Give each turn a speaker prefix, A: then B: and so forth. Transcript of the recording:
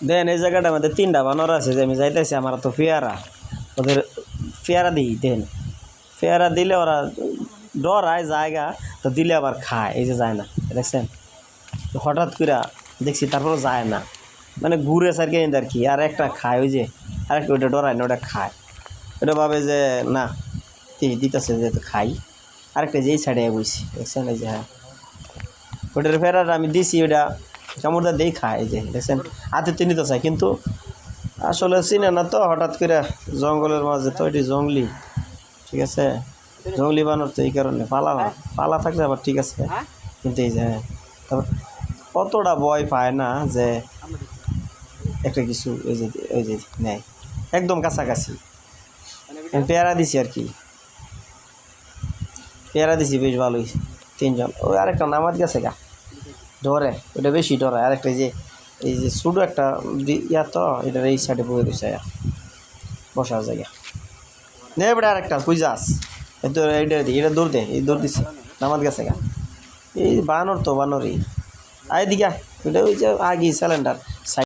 A: দেন এই জায়গাটার মধ্যে 3টা বানর আছে যে আমি যাইতেছি আমার তো পেয়ারা ওদের পেয়ারা দিই দেন পেয়ারা দিলে ওরা ডরায় জায়গা তো দিলে আবার খায় এই যে যায় না দেখছেন হঠাৎ করে দেখছি তারপরও যায় না মানে ঘুরে সারকে আর কি আর একটা খায় ওই যে আরেকটা ওইটা ডরায় না ওটা খায় ওটা ভাবে যে না দিতেছে যেহেতু খাই আরেকটা যে এই সাইডে বইছি দেখছেন এই যে হ্যাঁ ওটার ফেরার আমি দিছি ওটা কামড়দা দেই খায় এই যে দেখছেন হাতে চিনি তো চাই কিন্তু আসলে চিনে না তো হঠাৎ করে জঙ্গলের মাঝে তো এটি জঙ্গলি ঠিক আছে জঙ্গলি বানর তো এই কারণে পালা থাকলে আবার ঠিক আছে কিন্তু এই যে হ্যাঁ তারপর অতটা ভয় পায় না যে একটা কিছু ওই যে নেয় একদম কাছাকাছি পেয়ারা দিছি আর কি পেয়ারা দিছি বেশ ভালোই 3জন ওই আরেকটা নামাজ গেছে গা ডরে ওটা বেশি ডরে আরেকটা এই যে ছোটো একটা ইয়া তো এটার এই সাইডে বয়ে দিচ্ছে বসার জায়গা নে বেটা আরেকটা তুই যাস তো এটা দৌড় দে এই দৌড় দিচ্ছে নামাজ গেছে গা এই বানর তো বানরই আয় দিঘা ওইটা ওই যে আগে সিলিন্ডার